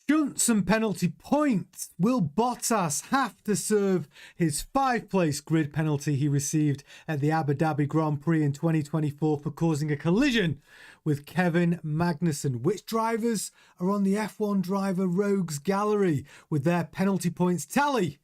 Shunts and penalty points. Will Bottas have to serve his 5th-place grid penalty he received at the Abu Dhabi Grand Prix in 2024 for causing a collision with Kevin Magnussen? Which drivers are on the F1 driver rogues gallery with their penalty points tally?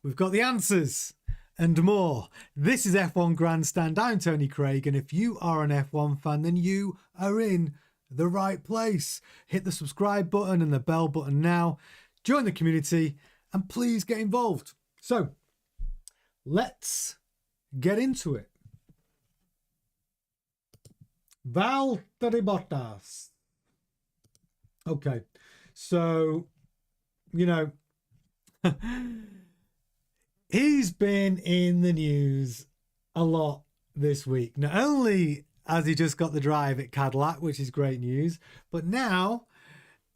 We've got the answers and more. This is F1 Grandstand. I'm Tony Craig, and if you are an F1 fan, then you are in the right place. Hit the subscribe button and the bell button now. Join the community and please get involved. So let's get into it. ValtteriBottas. Okay, so he's been in the news a lot this week. Not only has he just got the drive at Cadillac, which is great news, but now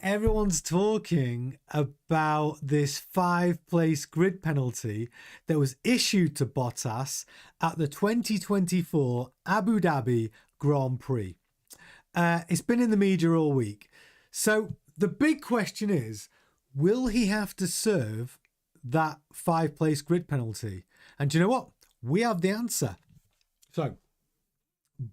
everyone's talking about this 5-place grid penalty that was issued to Bottas at the 2024 Abu Dhabi Grand Prix. It's been in the media all week. So the big question is, will he have to serve that 5-place grid penalty? And do you know what? We have the answer. So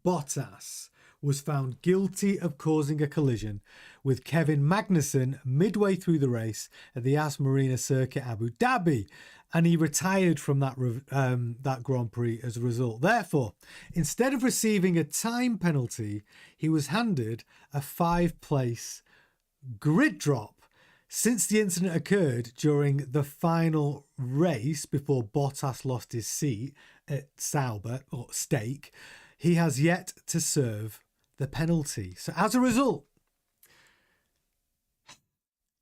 Bottas was found guilty of causing a collision with Kevin Magnussen midway through the race at the Yas Marina circuit Abu Dhabi, and he retired from that Grand Prix as a result. Therefore, instead of receiving a time penalty, he was handed a 5-place grid drop. Since the incident occurred during the final race before Bottas lost his seat at Sauber, or stake, he has yet to serve the penalty. So as a result,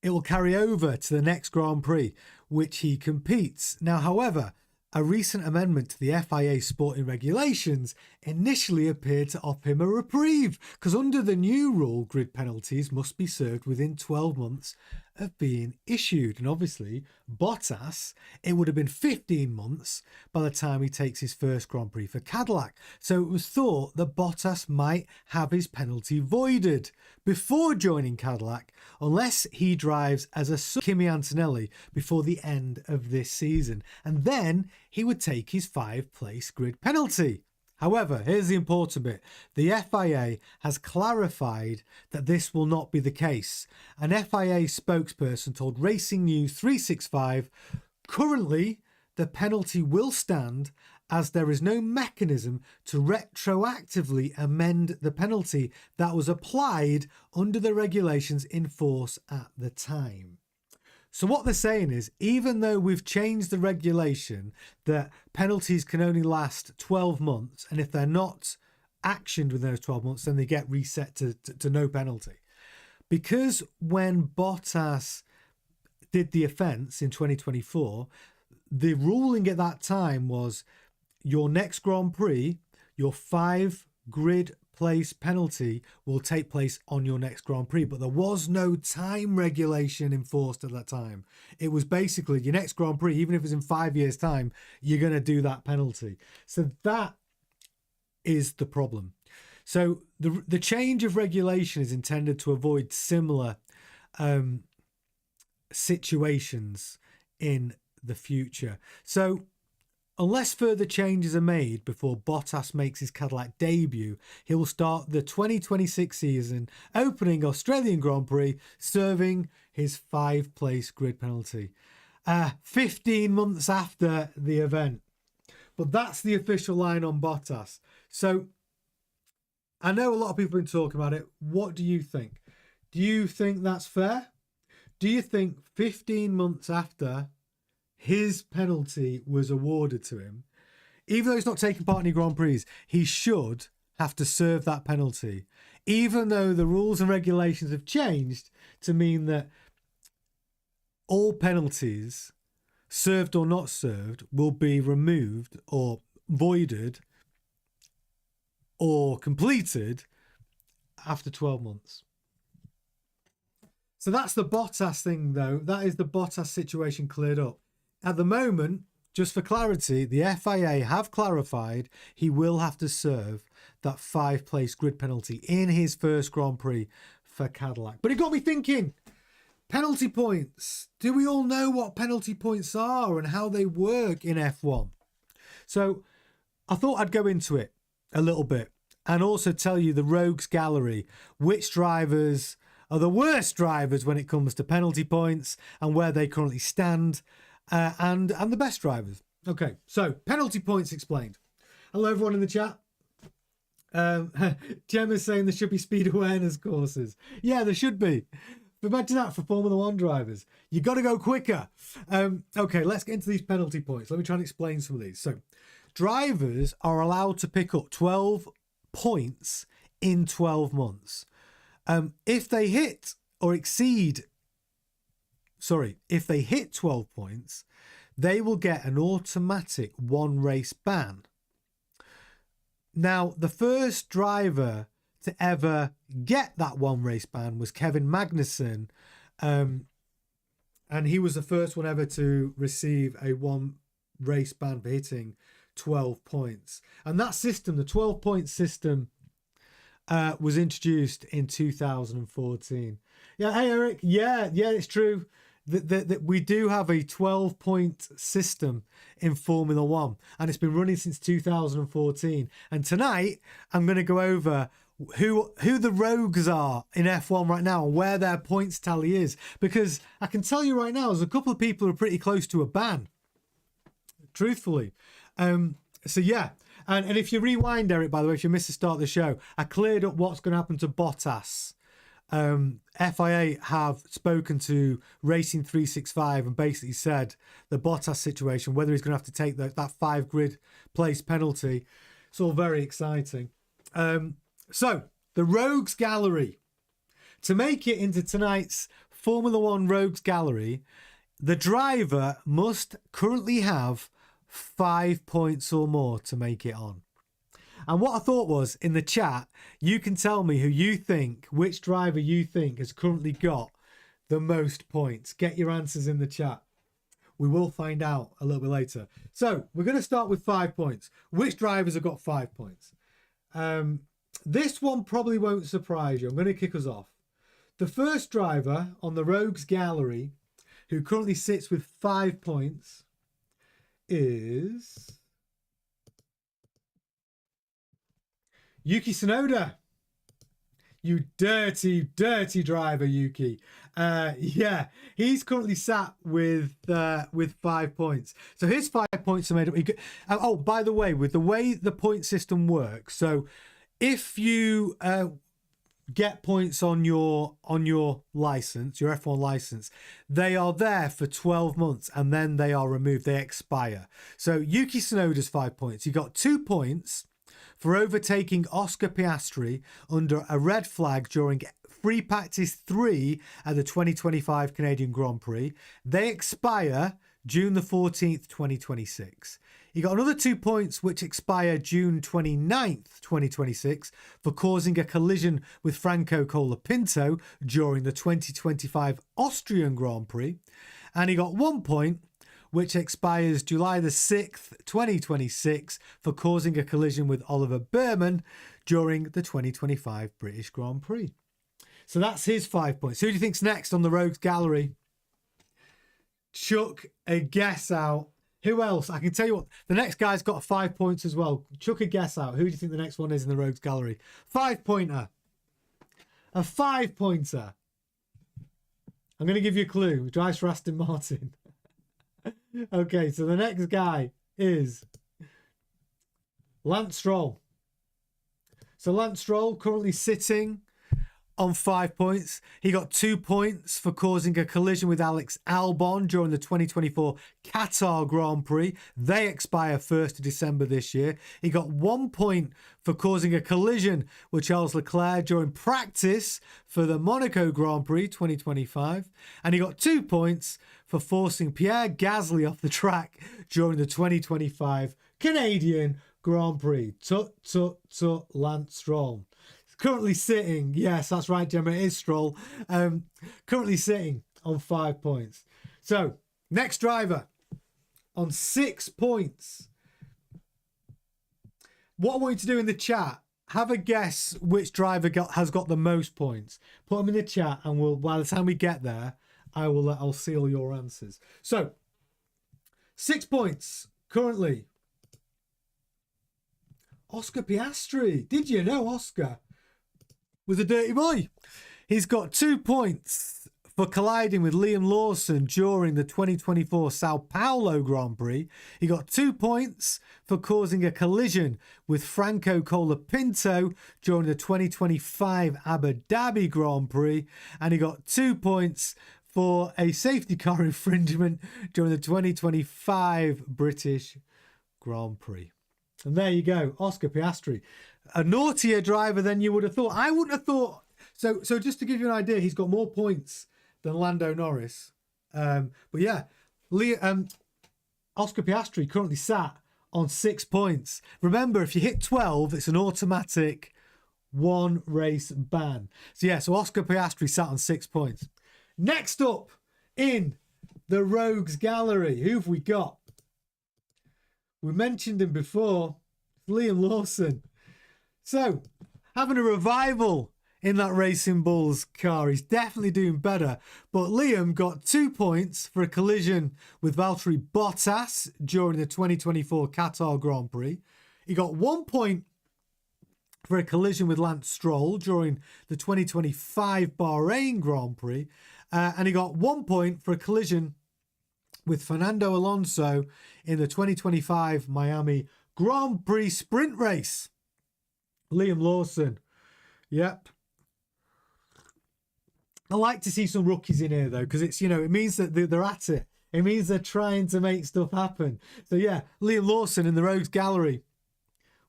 it will carry over to the next Grand Prix, which he competes. Now, however, a recent amendment to the FIA sporting regulations initially appeared to offer him a reprieve, because under the new rule, grid penalties must be served within 12 months of being issued. And obviously, Bottas, it would have been 15 months by the time he takes his first Grand Prix for Cadillac. So it was thought that Bottas might have his penalty voided before joining Cadillac, unless he drives as a Kimi Antonelli before the end of this season. And then he would take his 5-place grid penalty. However, here's the important bit. The FIA has clarified that this will not be the case. An FIA spokesperson told Racing News 365, currently the penalty will stand as there is no mechanism to retroactively amend the penalty that was applied under the regulations in force at the time. So what they're saying is, even though we've changed the regulation that penalties can only last 12 months, and if they're not actioned within those 12 months, then they get reset to no penalty. Because when Bottas did the offence in 2024, the ruling at that time was your next Grand Prix, your 5-grid place penalty will take place on your next Grand Prix, but there was no time regulation enforced at that time. It was basically your next Grand Prix, even if it's in 5 years' time, you're going to do that penalty. So that is the problem. So the change of regulation is intended to avoid similar situations in the future. So unless further changes are made before Bottas makes his Cadillac debut, he will start the 2026 season opening Australian Grand Prix, serving his 5-place grid penalty 15 months after the event. But that's the official line on Bottas. So I know a lot of people have been talking about it. What do you think? Do you think that's fair? Do you think 15 months after his penalty was awarded to him, even though he's not taking part in any Grand Prix, he should have to serve that penalty, even though the rules and regulations have changed to mean that all penalties, served or not served, will be removed or voided or completed after 12 months. So that's the Bottas thing, though. That is the Bottas situation cleared up. At the moment, just for clarity, the FIA have clarified he will have to serve that 5-place grid penalty in his first Grand Prix for Cadillac. But it got me thinking, penalty points. Do we all know what penalty points are and how they work in F1? So I thought I'd go into it a little bit and also tell you the rogues gallery, which drivers are the worst drivers when it comes to penalty points and where they currently stand, and the best drivers. Okay, so penalty points explained. Hello everyone in the chat. Gemma's saying there should be speed awareness courses. Yeah, there should be. Imagine that for Formula One drivers. You got to go quicker. Okay, let's get into these penalty points. Let me try and explain some of these. So, drivers are allowed to pick up 12 points in 12 months. If they hit 12 points, they will get an automatic one race ban. Now, the first driver to ever get that one race ban was Kevin Magnussen, and he was the first one ever to receive a one race ban for hitting 12 points. And that system, the 12-point system, was introduced in 2014. Yeah, hey Eric, yeah, it's true that we do have a 12-point system in Formula One, and it's been running since 2014. And tonight I'm going to go over who the rogues are in F1 right now and where their points tally is, because I can tell you right now there's a couple of people who are pretty close to a ban, truthfully. So yeah, and if you rewind, Eric, by the way, if you missed the start of the show, I cleared up what's going to happen to Bottas. FIA have spoken to Racing 365 and basically said the Bottas situation, whether he's going to have to take that 5 grid place penalty. It's all very exciting. So the Rogues Gallery, to make it into tonight's Formula One Rogues Gallery, the driver must currently have 5 points or more to make it on. And what I thought was, in the chat, you can tell me who you think, which driver you think has currently got the most points. Get your answers in the chat. We will find out a little bit later. So we're going to start with 5 points. Which drivers have got 5 points? This one probably won't surprise you. I'm going to kick us off. The first driver on the Rogues Gallery who currently sits with 5 points is Yuki Tsunoda. You dirty, dirty driver, Yuki. Yeah, he's currently sat with 5 points. So his 5 points are made up. Oh, by the way, with the way the point system works, so if you get points on your license, your F1 license, they are there for 12 months and then they are removed. They expire. So Yuki Tsunoda's 5 points. He got 2 points for overtaking Oscar Piastri under a red flag during free practice 3 at the 2025 Canadian Grand Prix. They expire June the 14th, 2026. He got another 2 points which expire June 29th, 2026 for causing a collision with Franco Colapinto during the 2025 Austrian Grand Prix. And he got 1 point which expires July the 6th, 2026 for causing a collision with Oliver Behrman during the 2025 British Grand Prix. So that's his 5 points. Who do you think's next on the Rogues Gallery? Chuck a guess out. Who else? I can tell you what, the next guy's got 5 points as well. Chuck a guess out. Who do you think the next one is in the Rogues Gallery? 5-pointer. A 5-pointer. I'm going to give you a clue. He drives for Aston Martin. Okay, so the next guy is Lance Stroll. So Lance Stroll currently sitting on 5 points. He got 2 points for causing a collision with Alex Albon during the 2024 Qatar Grand Prix. They expire 1st of December this year. He got 1 point for causing a collision with Charles Leclerc during practice for the Monaco Grand Prix 2025. And he got 2 points for forcing Pierre Gasly off the track during the 2025 Canadian Grand Prix. Tut, Lance Stroll. Currently sitting, yes, that's right, Gemma, it is Stroll. Currently sitting on 5 points. So, next driver on 6 points. What I want you to do in the chat, have a guess which driver has got the most points. Put them in the chat and by the time we get there, I'll seal your answers. So 6 points currently. Oscar Piastri. Did you know Oscar was a dirty boy? He's got 2 points for colliding with Liam Lawson during the 2024 Sao Paulo Grand Prix. He got 2 points for causing a collision with Franco Colapinto during the 2025 Abu Dhabi Grand Prix. And he got 2 points for a safety car infringement during the 2025 British Grand Prix. And there you go, Oscar Piastri. A naughtier driver than you would have thought. I wouldn't have thought... So just to give you an idea, he's got more points than Lando Norris. But yeah, Oscar Piastri currently sat on 6 points. Remember, if you hit 12, it's an automatic 1 race ban. So yeah, so Oscar Piastri sat on 6 points. Next up in the Rogues Gallery, who've we got? We mentioned him before, Liam Lawson. So, having a revival in that Racing Bulls car. He's definitely doing better. But Liam got 2 points for a collision with ValtteriBottas during the 2024 Qatar Grand Prix. He got 1 point for a collision with Lance Stroll during the 2025 Bahrain Grand Prix. And he got 1 point for a collision with Fernando Alonso in the 2025 Miami Grand Prix sprint race. Liam Lawson. Yep. I like to see some rookies in here, though, because it's, you know, it means that they're at it. It means they're trying to make stuff happen. So, yeah, Liam Lawson in the Rogues Gallery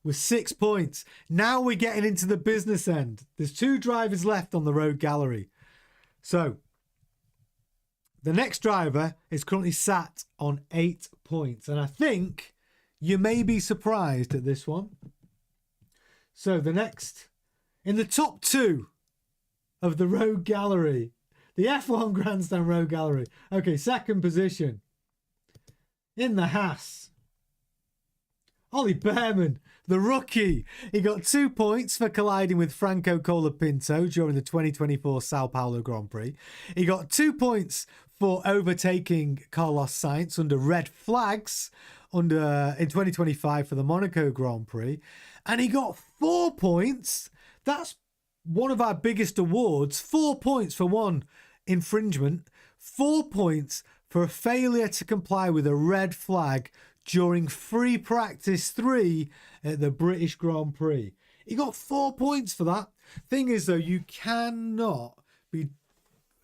with 6 points. Now we're getting into the business end. There's 2 drivers left on the Rogue Gallery. So, the next driver is currently sat on 8 points. And I think you may be surprised at this one. So, the next, in the top 2 of the Rogue Gallery, the F1 Grandstand Rogue Gallery. Okay, second position. In the Haas, Ollie Behrman, the rookie. He got 2 points for colliding with Franco Colapinto during the 2024 Sao Paulo Grand Prix. He got 2 points for overtaking Carlos Sainz under red flags in 2025 for the Monaco Grand Prix. And he got 4 points. That's one of our biggest awards. 4 points for one infringement. 4 points for a failure to comply with a red flag during free practice 3 at the British Grand Prix. He got 4 points for that. Thing is, though, you cannot be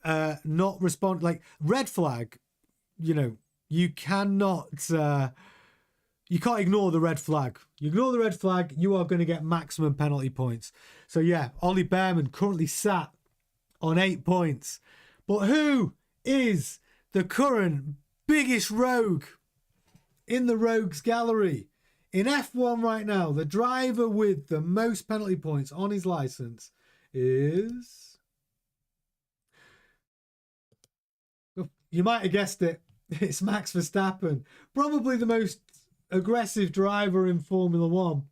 not respond, like red flag, you know, you cannot you can't ignore the red flag. You ignore the red flag, you are going to get maximum penalty points. So yeah, Ollie Behrman currently sat on 8 points. But who is the current biggest rogue in the Rogues Gallery? In F1 right now, the driver with the most penalty points on his license is... You might have guessed it. It's Max Verstappen. Probably the most aggressive driver in Formula One.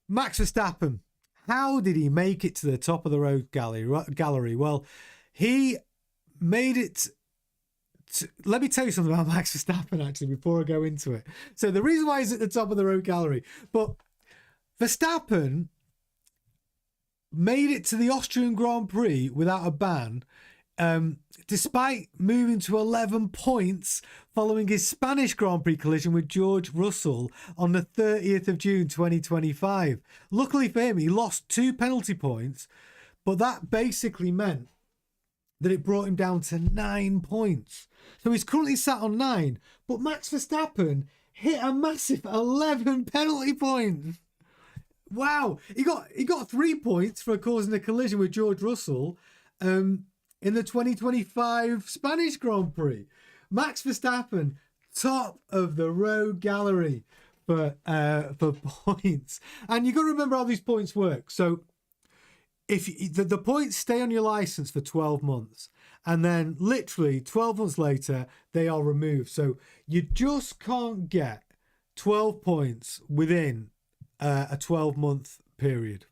Max Verstappen. How did he make it to the top of the Rogue Gallery? Well, he made it... Let me tell you something about Max Verstappen, actually, before I go into it. So the reason why he's at the top of the Rogue Gallery, but Verstappen made it to the Austrian Grand Prix without a ban, despite moving to 11 points following his Spanish Grand Prix collision with George Russell on the 30th of June 2025. Luckily for him, he lost 2 penalty points, but that basically meant that it brought him down to 9 points. So he's currently sat on 9, but Max Verstappen hit a massive 11 penalty points. Wow. He got 3 points for causing a collision with George Russell in the 2025 Spanish Grand Prix. Max Verstappen, top of the Rogue Gallery for points. And you've got to remember how these points work. So if the points stay on your license for 12 months, and then literally 12 months later, they are removed. So you just can't get 12 points within a 12-month period.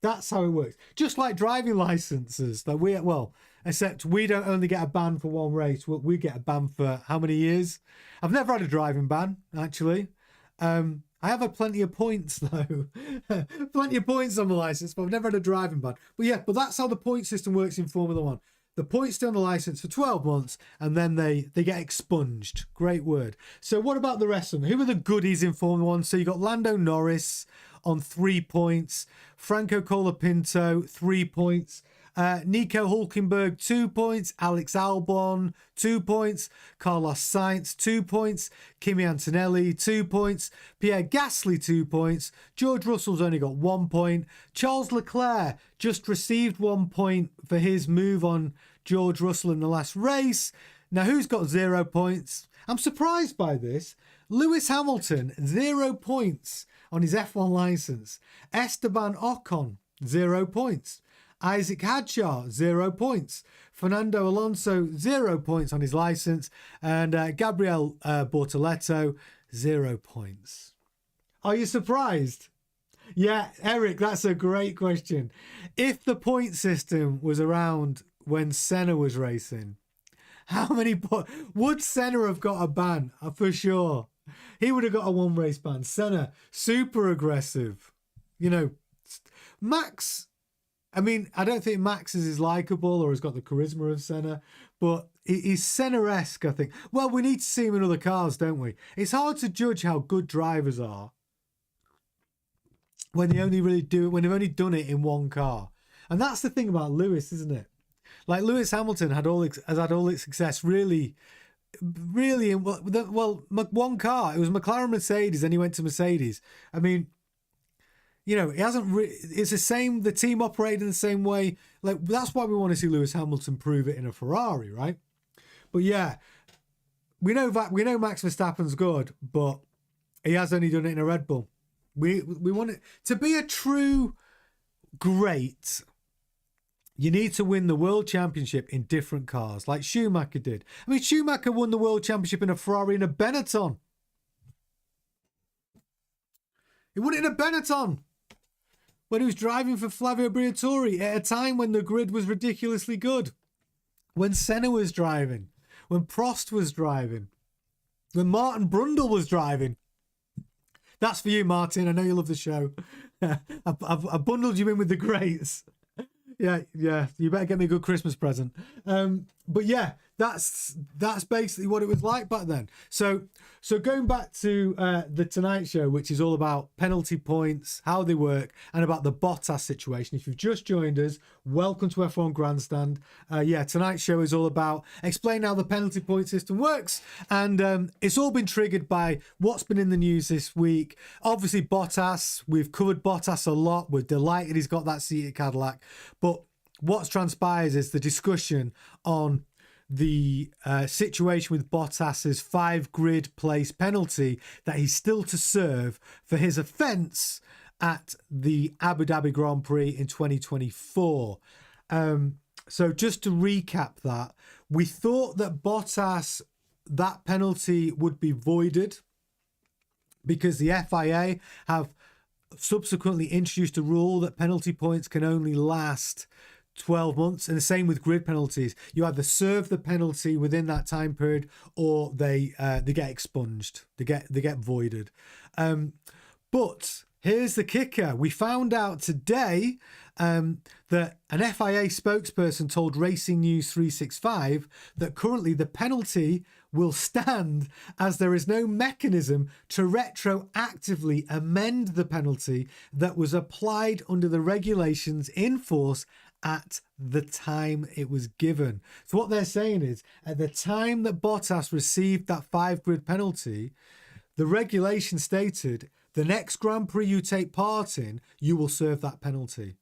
That's how it works. Just like driving licenses. That except we don't only get a ban for one race. We get a ban for how many years? I've never had a driving ban, actually. I have had plenty of points, though. Plenty of points on the license, but I've never had a driving ban. But that's how the point system works in Formula One. The points stay on the license for 12 months, and then they get expunged. Great word. So what about the rest of them? Who are the goodies in Formula One? So you got Lando Norris on 3 points. Franco Colapinto, 3 points. Nico Hulkenberg, 2 points. Alex Albon, 2 points. Carlos Sainz, 2 points. Kimi Antonelli, 2 points. Pierre Gasly, 2 points. George Russell's only got 1 point. Charles Leclerc just received 1 point for his move on George Russell in the last race. Now, who's got 0 points? I'm surprised by this. Lewis Hamilton, 0 points on his F1 license. Esteban Ocon, 0 points. Isaac Hadjar, 0 points. Fernando Alonso, 0 points on his license. And Gabriel Bortoleto, 0 points. Are you surprised? Yeah, Eric, that's a great question. If the point system was around when Senna was racing, how many points would Senna have got a ban? For sure. He would have got a 1 race ban. Senna, super aggressive. Max, I mean, I don't think Max is as likeable or has got the charisma of Senna, but he's Senna-esque, I think. Well, we need to see him in other cars, don't we? It's hard to judge how good drivers are when they only really do it, when they've only done it in one car. And that's the thing about Lewis, isn't it? Like Lewis Hamilton has had all its success really in one car. It was McLaren Mercedes, and he went to Mercedes. I mean, he hasn't. It's the same. The team operated in the same way. Like that's why we want to see Lewis Hamilton prove it in a Ferrari, right? But yeah, we know Max Verstappen's good, but he has only done it in a Red Bull. We want it to be a true great. You need to win the World Championship in different cars, like Schumacher did. I mean, Schumacher won the World Championship in a Ferrari and a Benetton. He won it in a Benetton when he was driving for Flavio Briatore at a time when the grid was ridiculously good. When Senna was driving. When Prost was driving. When Martin Brundle was driving. That's for you, Martin. I know you love the show. I've bundled you in with the greats. Yeah. You better get me a good Christmas present. But yeah, that's basically what it was like back then. So going back to the Tonight Show, which is all about penalty points, how they work, and about the Bottas situation. If you've just joined us, welcome to F1 Grandstand. Tonight's show is all about explaining how the penalty point system works, and it's all been triggered by what's been in the news this week. Obviously, Bottas. We've covered Bottas a lot. We're delighted he's got that seat at Cadillac, but what's transpired is the discussion on the situation with Bottas's 5 grid place penalty that he's still to serve for his offence at the Abu Dhabi Grand Prix in 2024. So just to recap that, we thought that Bottas, that penalty would be voided because the FIA have subsequently introduced a rule that penalty points can only last 12 months, and the same with grid penalties. You either serve the penalty within that time period, or they get expunged. They get voided. But here's the kicker: we found out today that an FIA spokesperson told Racing News 365 that currently the penalty will stand as there is no mechanism to retroactively amend the penalty that was applied under the regulations in force at the time it was given. So what they're saying is, at the time that Bottas received that 5 grid penalty, the regulation stated the next Grand Prix you take part in, you will serve that penalty.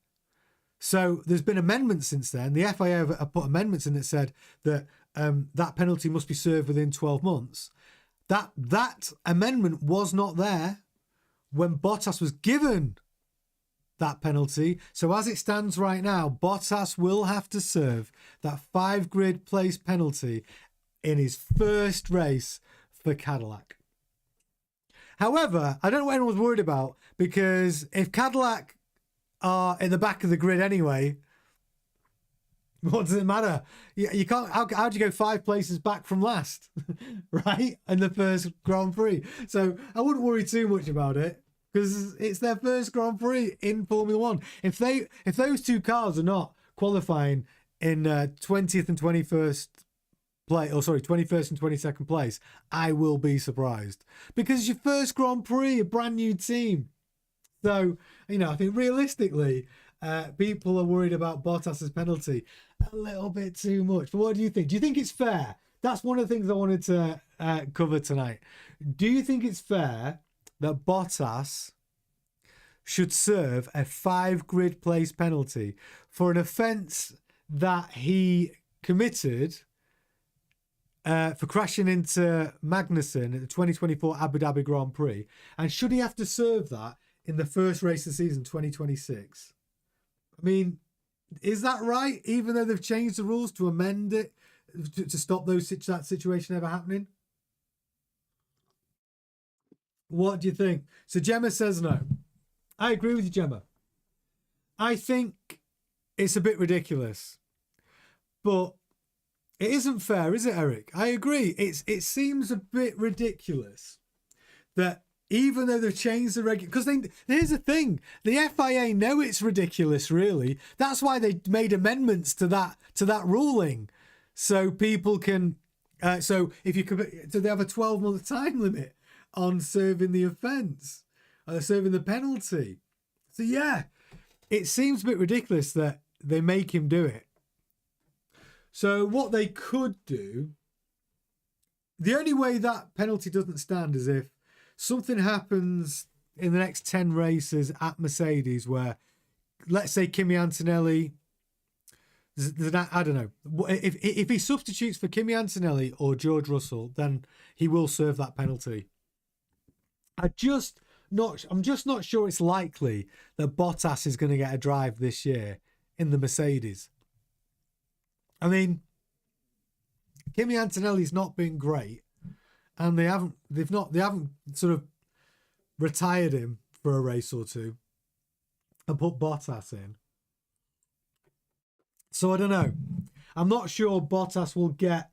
So there's been amendments since then. The FIA have put amendments in that said that that penalty must be served within 12 months. That amendment was not there when Bottas was given that penalty. So as it stands right now, Bottas will have to serve that 5 grid place penalty in his first race for Cadillac. However, I don't know what anyone's worried about, because if Cadillac are in the back of the grid anyway. What does it matter? You can't. How do you go 5 places back from last, right? In the first Grand Prix. So I wouldn't worry too much about it because it's their first Grand Prix in Formula One. If those two cars are not qualifying in 20th and 21st place, or sorry, 21st and 22nd place, I will be surprised because it's your first Grand Prix, a brand new team. So I think realistically, people are worried about Bottas's penalty a little bit too much. But what do you think? Do you think it's fair? That's one of the things I wanted to cover tonight. Do you think it's fair that Bottas should serve a 5 grid place penalty for an offence that he committed for crashing into Magnussen at the 2024 Abu Dhabi Grand Prix? And should he have to serve that in the first race of the season, 2026? I mean, is that right? Even though they've changed the rules to amend it to stop that situation ever happening? What do you think? So Gemma says no. I agree with you, Gemma. I think it's a bit ridiculous, but it isn't fair, is it, Eric? I agree. It seems a bit ridiculous that even though they've changed the because here's the thing, the FIA know it's ridiculous, really. That's why they made amendments to that ruling, so people can. So if you commit, so they have a 12-month time limit on serving the offence, serving the penalty. So yeah, it seems a bit ridiculous that they make him do it. So what they could do, the only way that penalty doesn't stand is if something happens in the next 10 races at Mercedes where, let's say, Kimi Antonelli, I don't know, if he substitutes for Kimi Antonelli or George Russell, then he will serve that penalty. I'm just not sure it's likely that Bottas is going to get a drive this year in the Mercedes. I mean, Kimi Antonelli's not been great, and they haven't sort of retired him for a race or two and put Bottas in. So I don't know. I'm not sure Bottas will get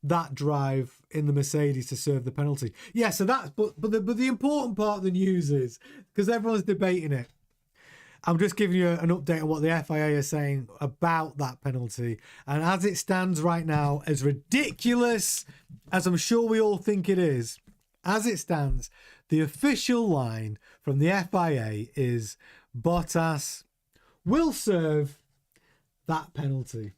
that drive in the Mercedes to serve the penalty. Yeah, so that's but the important part of the news is, because everyone's debating it, I'm just giving you an update on what the FIA is saying about that penalty. And as it stands right now, as ridiculous as I'm sure we all think it is, as it stands, the official line from the FIA is Bottas will serve that penalty.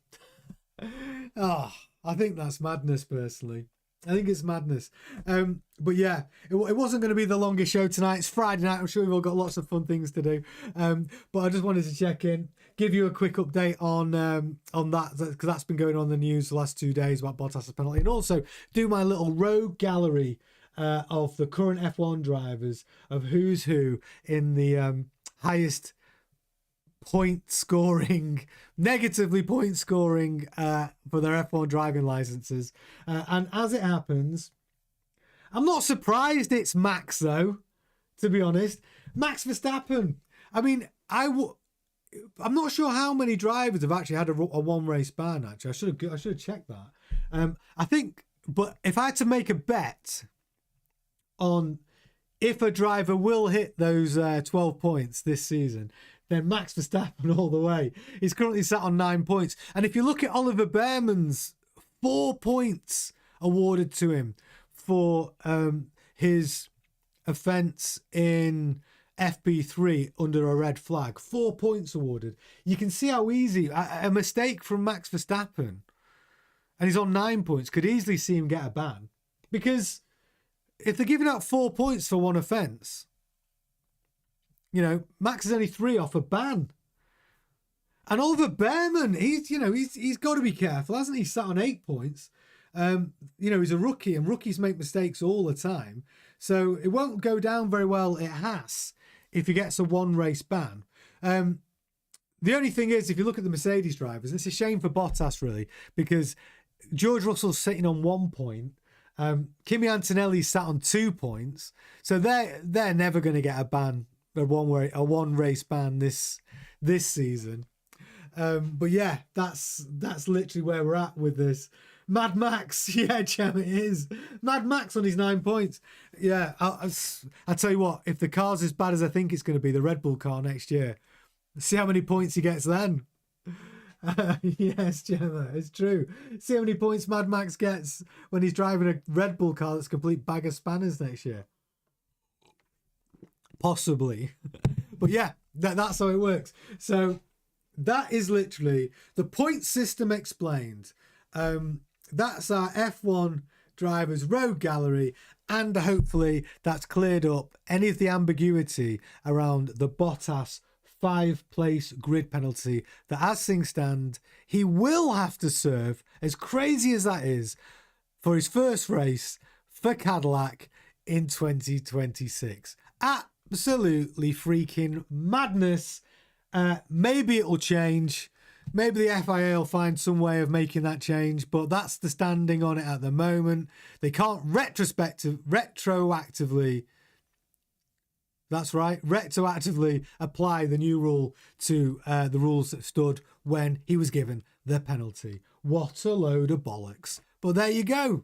I think that's madness, personally. I think it's madness. But yeah, it wasn't going to be the longest show tonight. It's Friday night. I'm sure we've all got lots of fun things to do. But I just wanted to check in, give you a quick update on that, because that's been going on in the news the last 2 days about Bottas' penalty, and also do my little rogue gallery of the current F1 drivers, of who's who in the highest negatively point scoring for their F1 driving licenses. And as it happens, I'm not surprised it's Max, though, to be honest. Max Verstappen. I mean, I'm not sure how many drivers have actually had a one race ban. Actually, I should have checked that. I think, but if I had to make a bet on if a driver will hit those 12 points this season, then Max Verstappen all the way. He's currently sat on 9 points. And if you look at Oliver Behrman's 4 points awarded to him for his offence in FP3 under a red flag, 4 points awarded. You can see how easy a mistake from Max Verstappen, and he's on 9 points, could easily see him get a ban. Because if they're giving out 4 points for one offence, Max is only 3 off a ban. And Oliver Behrman, he's got to be careful, hasn't he? He's sat on 8 points. He's a rookie, and rookies make mistakes all the time. So it won't go down very well at Haas if he gets a one race ban. The only thing is, if you look at the Mercedes drivers, it's a shame for Bottas, really, because George Russell's sitting on 1 point. Kimi Antonelli's sat on 2 points. So they're never going to get a ban a one race ban this season. But yeah, that's literally where we're at with this. Mad Max, yeah, Gem, it is. Mad Max on his 9 points. Yeah, I'll tell you what, if the car's as bad as I think it's going to be, the Red Bull car next year, see how many points he gets then. Yes, Gemma, it's true. See how many points Mad Max gets when he's driving a Red Bull car that's a complete bag of spanners next year. Possibly. But yeah, that's how it works. So that is literally the point system explained. That's our F1 drivers road gallery, and hopefully that's cleared up any of the ambiguity around the Bottas 5-place grid penalty that, as things stand, he will have to serve, as crazy as that is, for his first race for Cadillac in 2026. Absolutely freaking madness. Maybe it'll change. Maybe the FIA will find some way of making that change, but that's the standing on it at the moment. They can't retroactively, that's right, retroactively apply the new rule to the rules that stood when he was given the penalty. What a load of bollocks. But there you go.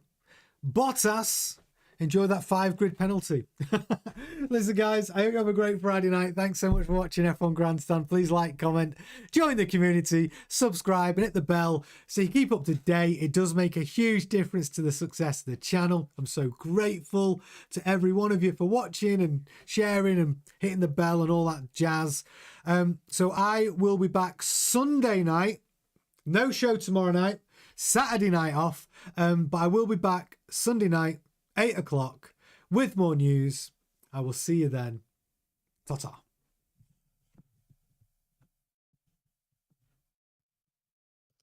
Bottas, enjoy that 5 grid penalty. Listen, guys, I hope you have a great Friday night. Thanks so much for watching F1 Grandstand. Please like, comment, join the community, subscribe, and hit the bell so you keep up to date. It does make a huge difference to the success of the channel. I'm so grateful to every one of you for watching and sharing and hitting the bell and all that jazz. So I will be back Sunday night. No show tomorrow night. Saturday night off. But I will be back Sunday night, 8 o'clock, with more news. I will see you then. Ta-ta.